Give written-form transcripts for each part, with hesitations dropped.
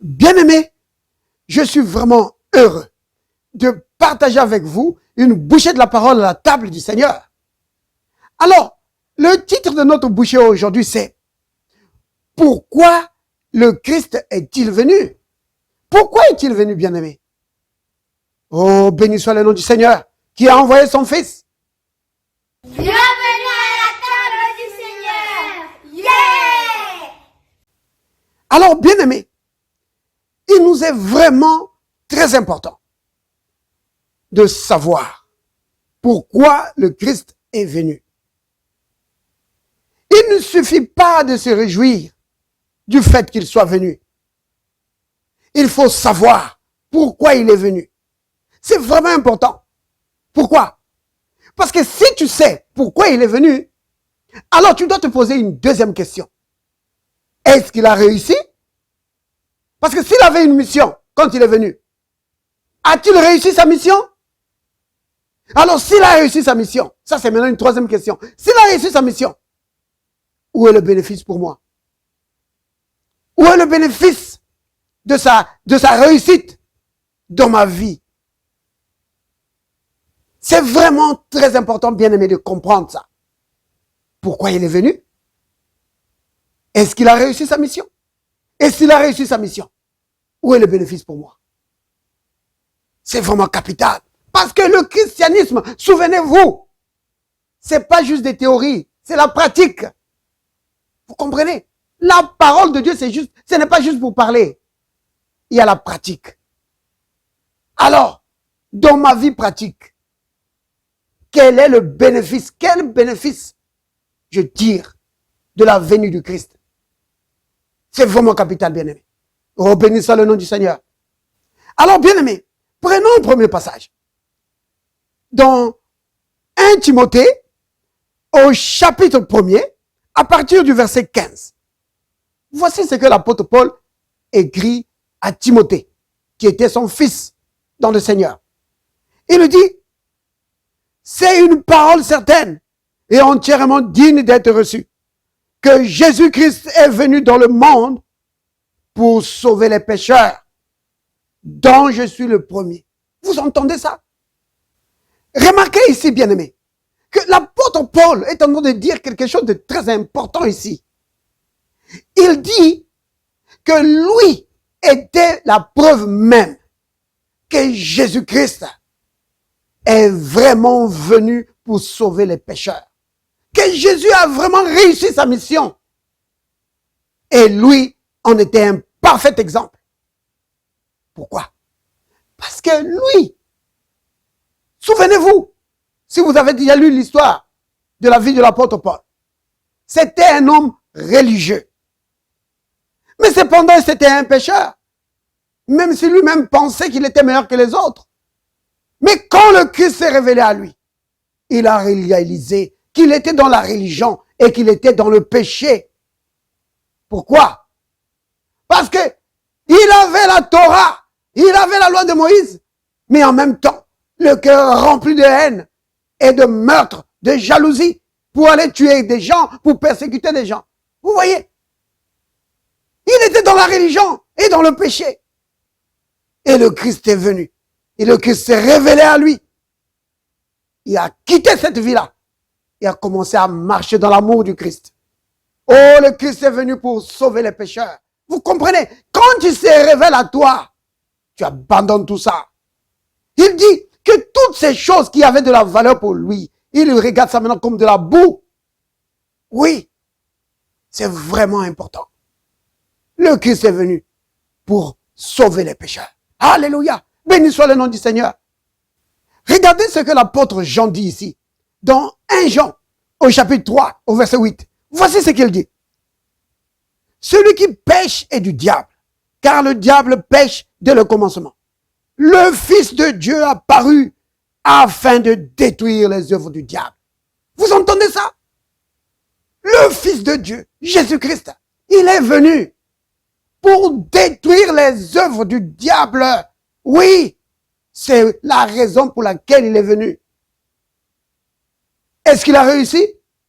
Bien-aimés, je suis vraiment heureux de partager avec vous une bouchée de la parole à la table du Seigneur. Alors, le titre de notre bouchée aujourd'hui, c'est « Pourquoi le Christ est-il venu ?» Pourquoi est-il venu, bien-aimé? Oh, béni soit le nom du Seigneur qui a envoyé son Fils. Bienvenue à la table du Seigneur. Yeah! Alors, bien-aimé, il nous est vraiment très important de savoir pourquoi le Christ est venu. Il ne suffit pas de se réjouir du fait qu'il soit venu. Il faut savoir pourquoi il est venu. C'est vraiment important. Pourquoi? Parce que si tu sais pourquoi il est venu, alors tu dois te poser une deuxième question. Est-ce qu'il a réussi? Parce que s'il avait une mission quand il est venu, a-t-il réussi sa mission? Alors s'il a réussi sa mission, ça c'est maintenant une troisième question. S'il a réussi sa mission, où est le bénéfice pour moi? Où est le bénéfice de sa réussite dans ma vie? C'est vraiment très important, bien-aimé, de comprendre ça. Pourquoi il est venu? Est-ce qu'il a réussi sa mission? Et s'il a réussi sa mission, où est le bénéfice pour moi? C'est vraiment capital. Parce que le christianisme, souvenez-vous, c'est pas juste des théories, c'est la pratique. Vous comprenez? La parole de Dieu, ce n'est pas juste pour parler. Il y a la pratique. Alors, dans ma vie pratique, quel est le bénéfice? Quel bénéfice je tire de la venue du Christ? C'est vraiment capital, bien-aimé. Oh, béni soit le nom du Seigneur. Alors, bien-aimé, prenons un premier passage. Dans 1 Timothée, au chapitre 1er, à partir du verset 15. Voici ce que l'apôtre Paul écrit à Timothée, qui était son fils dans le Seigneur. Il lui dit, c'est une parole certaine et entièrement digne d'être reçue, que Jésus-Christ est venu dans le monde pour sauver les pécheurs, dont je suis le premier. Vous entendez ça? Remarquez ici, bien-aimés, que l'apôtre Paul est en train de dire quelque chose de très important ici. Il dit que lui était la preuve même que Jésus-Christ est vraiment venu pour sauver les pécheurs. Que Jésus a vraiment réussi sa mission. Et lui en était un parfait exemple. Pourquoi? Parce que lui, souvenez-vous, si vous avez déjà lu l'histoire de la vie de l'apôtre Paul, c'était un homme religieux. Mais cependant, c'était un pécheur. Même si lui-même pensait qu'il était meilleur que les autres. Mais quand le Christ s'est révélé à lui, il a réalisé qu'il était dans la religion et qu'il était dans le péché. Pourquoi? Parce que il avait la Torah, il avait la loi de Moïse, mais en même temps, le cœur rempli de haine et de meurtre, de jalousie, pour aller tuer des gens, pour persécuter des gens. Vous voyez? Il était dans la religion et dans le péché. Et le Christ est venu. Et le Christ s'est révélé à lui. Il a quitté cette vie-là. Il a commencé à marcher dans l'amour du Christ. Oh, le Christ est venu pour sauver les pécheurs. Vous comprenez? Quand il se révèle à toi, tu abandonnes tout ça. Il dit que toutes ces choses qui avaient de la valeur pour lui, il regarde ça maintenant comme de la boue. Oui, c'est vraiment important. Le Christ est venu pour sauver les pécheurs. Alléluia. Béni soit le nom du Seigneur. Regardez ce que l'apôtre Jean dit ici. Dans 1 Jean, au chapitre 3, au verset 8. Voici ce qu'il dit. Celui qui pêche est du diable, car le diable pêche dès le commencement. Le Fils de Dieu a paru afin de détruire les œuvres du diable. Vous entendez ça? Le Fils de Dieu, Jésus-Christ, il est venu pour détruire les œuvres du diable. Oui, c'est la raison pour laquelle il est venu. Est-ce qu'il a réussi?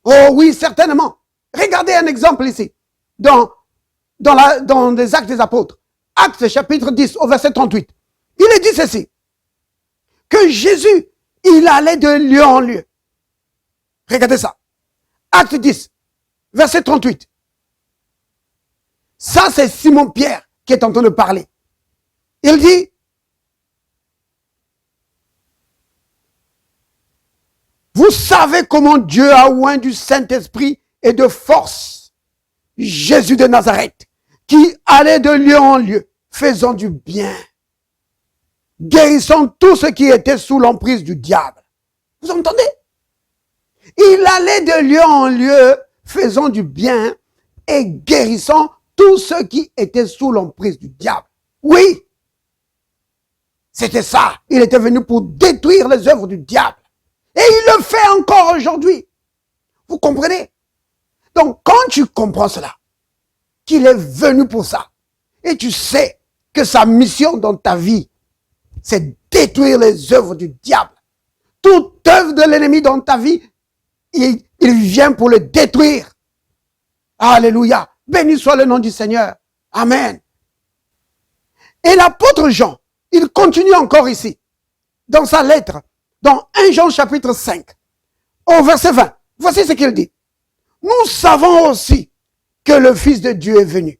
Oh oui, certainement. Regardez un exemple ici, dans les Actes des Apôtres. Actes chapitre 10 au verset 38. Il est dit ceci, que Jésus, il allait de lieu en lieu. Regardez ça. Acte 10, verset 38. Ça, c'est Simon-Pierre qui est en train de parler. Il dit, vous savez comment Dieu a oint du Saint-Esprit et de force Jésus de Nazareth, qui allait de lieu en lieu, faisant du bien, guérissant tous ceux qui étaient sous l'emprise du diable. Vous entendez? Il allait de lieu en lieu, faisant du bien et guérissant tous ceux qui étaient sous l'emprise du diable. Oui, c'était ça. Il était venu pour détruire les œuvres du diable. Et il le fait encore aujourd'hui. Vous comprenez? Donc, quand tu comprends cela, qu'il est venu pour ça, et tu sais que sa mission dans ta vie, c'est détruire les œuvres du diable. Toute œuvre de l'ennemi dans ta vie, il vient pour le détruire. Alléluia. Béni soit le nom du Seigneur. Amen. Et l'apôtre Jean, il continue encore ici, dans sa lettre, dans 1 Jean chapitre 5, au verset 20. Voici ce qu'il dit. Nous savons aussi que le Fils de Dieu est venu.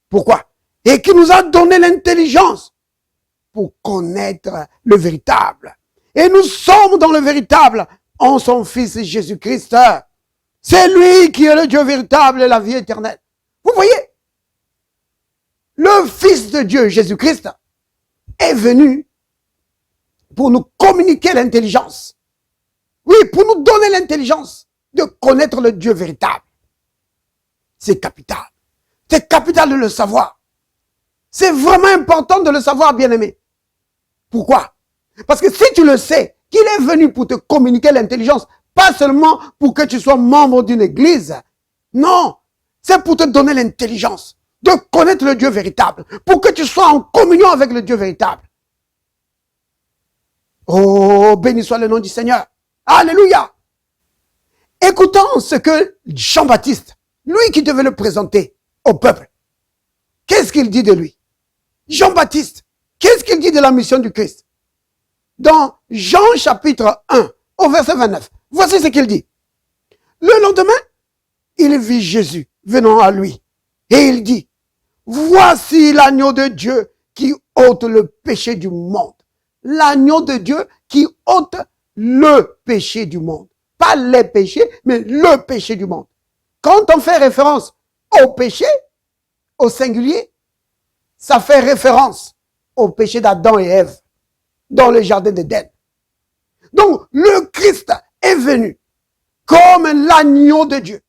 Pourquoi? Et qu'il nous a donné l'intelligence pour connaître le véritable. Et nous sommes dans le véritable en son Fils Jésus-Christ. C'est lui qui est le Dieu véritable et la vie éternelle. Vous voyez? Le Fils de Dieu, Jésus-Christ, est venu pour nous communiquer l'intelligence. Oui, pour nous donner l'intelligence de connaître le Dieu véritable. C'est capital. C'est capital de le savoir. C'est vraiment important de le savoir, bien-aimé. Pourquoi? Parce que si tu le sais, qu'il est venu pour te communiquer l'intelligence, pas seulement pour que tu sois membre d'une église. Non, c'est pour te donner l'intelligence de connaître le Dieu véritable, pour que tu sois en communion avec le Dieu véritable. Oh, béni soit le nom du Seigneur. Alléluia. Écoutons ce que Jean-Baptiste, lui qui devait le présenter au peuple, qu'est-ce qu'il dit de lui? Jean-Baptiste, qu'est-ce qu'il dit de la mission du Christ? Dans Jean chapitre 1, au verset 29, voici ce qu'il dit. Le lendemain, il vit Jésus venant à lui. Et il dit, voici l'agneau de Dieu qui ôte le péché du monde. L'agneau de Dieu qui ôte le péché du monde. Pas les péchés, mais le péché du monde. Quand on fait référence au péché, au singulier, ça fait référence au péché d'Adam et Ève dans le jardin d'Éden. Donc, le Christ est venu comme l'agneau de Dieu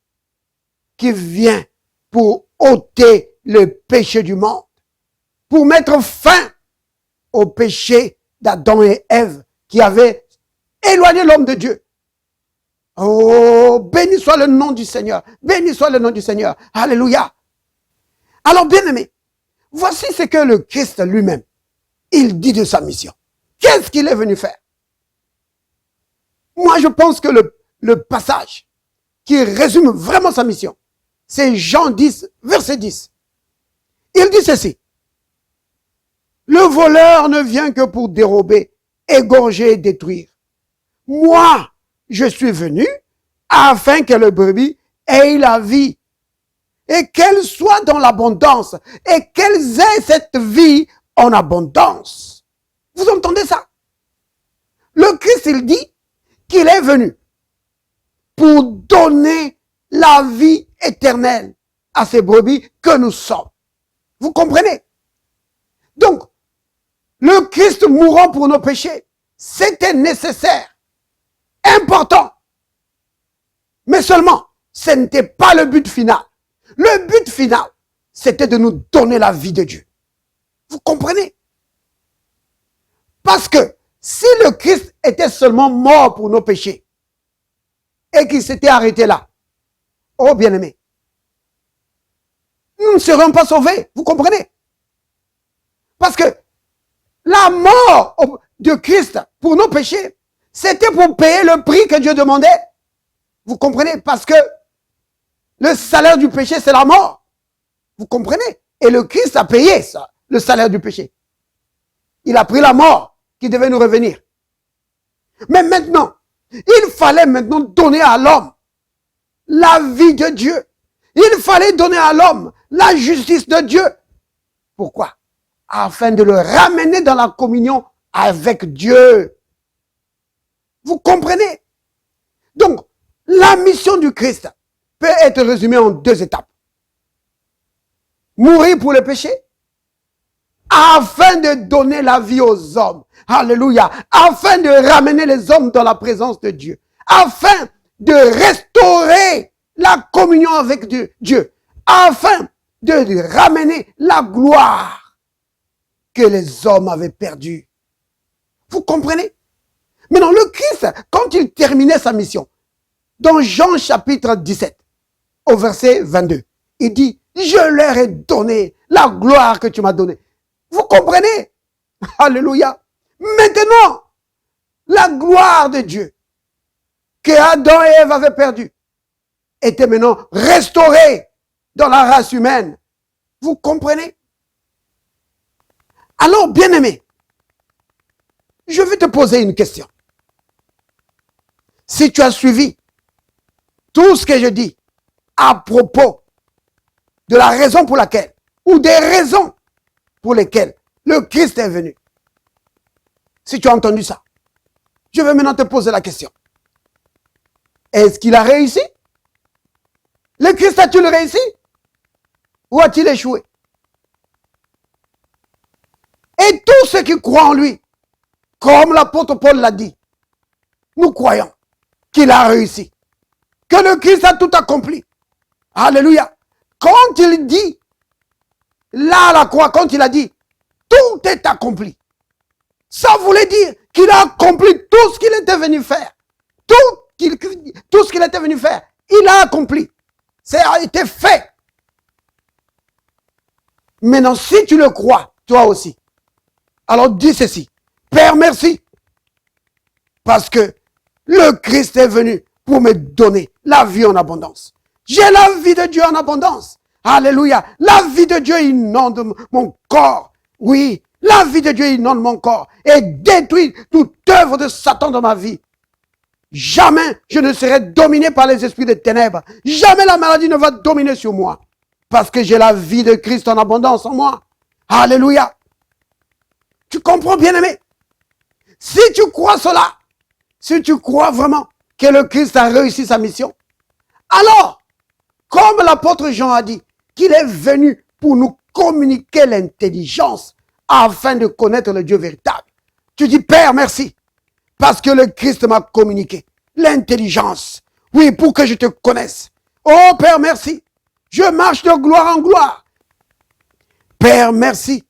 qui vient pour ôter le péché du monde, pour mettre fin au péché d'Adam et Ève qui avaient éloigné l'homme de Dieu. Oh, béni soit le nom du Seigneur. Béni soit le nom du Seigneur. Alléluia. Alors, bien-aimé, voici ce que le Christ lui-même, il dit de sa mission. Qu'est-ce qu'il est venu faire? Moi, je pense que le passage qui résume vraiment sa mission, c'est Jean 10, verset 10. Il dit ceci. Le voleur ne vient que pour dérober, égorger et détruire. Moi, je suis venu afin que le brebis ait la vie et qu'elle soit dans l'abondance et qu'elle ait cette vie en abondance. Vous entendez ça? Le Christ, il dit qu'il est venu pour donner la vie éternelle à ces brebis que nous sommes. Vous comprenez? Donc, le Christ mourant pour nos péchés, c'était nécessaire, important. Mais seulement, ce n'était pas le but final. Le but final, c'était de nous donner la vie de Dieu. Vous comprenez? Parce que si le Christ était seulement mort pour nos péchés et qu'il s'était arrêté là, oh bien-aimé, nous ne serions pas sauvés. Vous comprenez? Parce que la mort de Christ pour nos péchés, c'était pour payer le prix que Dieu demandait. Vous comprenez? Parce que le salaire du péché, c'est la mort. Vous comprenez? Et le Christ a payé ça, le salaire du péché. Il a pris la mort qui devait nous revenir. Mais maintenant, il fallait maintenant donner à l'homme la vie de Dieu. Il fallait donner à l'homme la justice de Dieu. Pourquoi? Afin de le ramener dans la communion avec Dieu. Vous comprenez? Donc, la mission du Christ peut être résumée en 2 étapes. Mourir pour le péché, afin de donner la vie aux hommes. Alléluia. Afin de ramener les hommes dans la présence de Dieu. Afin de restaurer la communion avec Dieu. Afin de ramener la gloire que les hommes avaient perdue. Vous comprenez? Maintenant, le Christ, quand il terminait sa mission, dans Jean chapitre 17, au verset 22, il dit, je leur ai donné la gloire que tu m'as donnée. Vous comprenez? Alléluia. Maintenant, la gloire de Dieu que Adam et Ève avaient perdue était maintenant restaurée dans la race humaine. Vous comprenez? Alors, bien-aimé, je vais te poser une question. Si tu as suivi tout ce que je dis à propos de la raison pour laquelle, ou des raisons pour lesquelles le Christ est venu. Si tu as entendu ça, je vais maintenant te poser la question. Est-ce qu'il a réussi? Le Christ a-t-il réussi? Ou a-t-il échoué? Et tous ceux qui croient en lui, comme l'apôtre Paul l'a dit, nous croyons qu'il a réussi, que le Christ a tout accompli. Alléluia. Quand il dit, là à la croix, quand il a dit, tout est accompli, ça voulait dire qu'il a accompli tout ce qu'il était venu faire. Tout ce qu'il était venu faire, il a accompli. Ça a été fait. Maintenant, si tu le crois, toi aussi, alors dis ceci. Père, merci. Parce que le Christ est venu pour me donner la vie en abondance. J'ai la vie de Dieu en abondance. Alléluia. La vie de Dieu inonde mon corps. Oui, la vie de Dieu inonde mon corps et détruit toute œuvre de Satan dans ma vie. Jamais je ne serai dominé par les esprits des ténèbres. Jamais la maladie ne va dominer sur moi. Parce que j'ai la vie de Christ en abondance en moi. Alléluia. Tu comprends, bien-aimé? Si tu crois cela, si tu crois vraiment que le Christ a réussi sa mission, alors, comme l'apôtre Jean a dit, qu'il est venu pour nous communiquer l'intelligence afin de connaître le Dieu véritable. Tu dis, Père, merci, parce que le Christ m'a communiqué l'intelligence. Oui, pour que je te connaisse. Oh, Père, merci. Je marche de gloire en gloire. Père, merci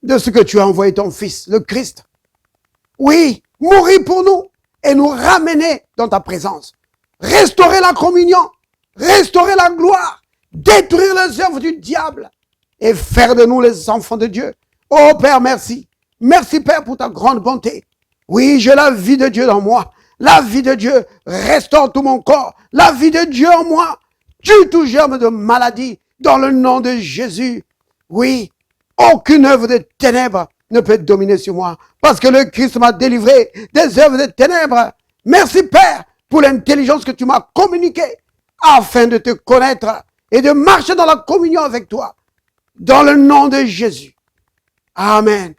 de ce que tu as envoyé ton Fils, le Christ. Oui, mourir pour nous et nous ramener dans ta présence. Restaurer la communion, restaurer la gloire, détruire les œuvres du diable et faire de nous les enfants de Dieu. Oh Père, merci. Merci Père pour ta grande bonté. Oui, j'ai la vie de Dieu dans moi. La vie de Dieu restaure tout mon corps. La vie de Dieu en moi tue tout germe de maladie dans le nom de Jésus. Oui, aucune œuvre de ténèbres ne peut dominer sur moi parce que le Christ m'a délivré des œuvres de ténèbres. Merci Père pour l'intelligence que tu m'as communiquée afin de te connaître et de marcher dans la communion avec toi. Dans le nom de Jésus. Amen.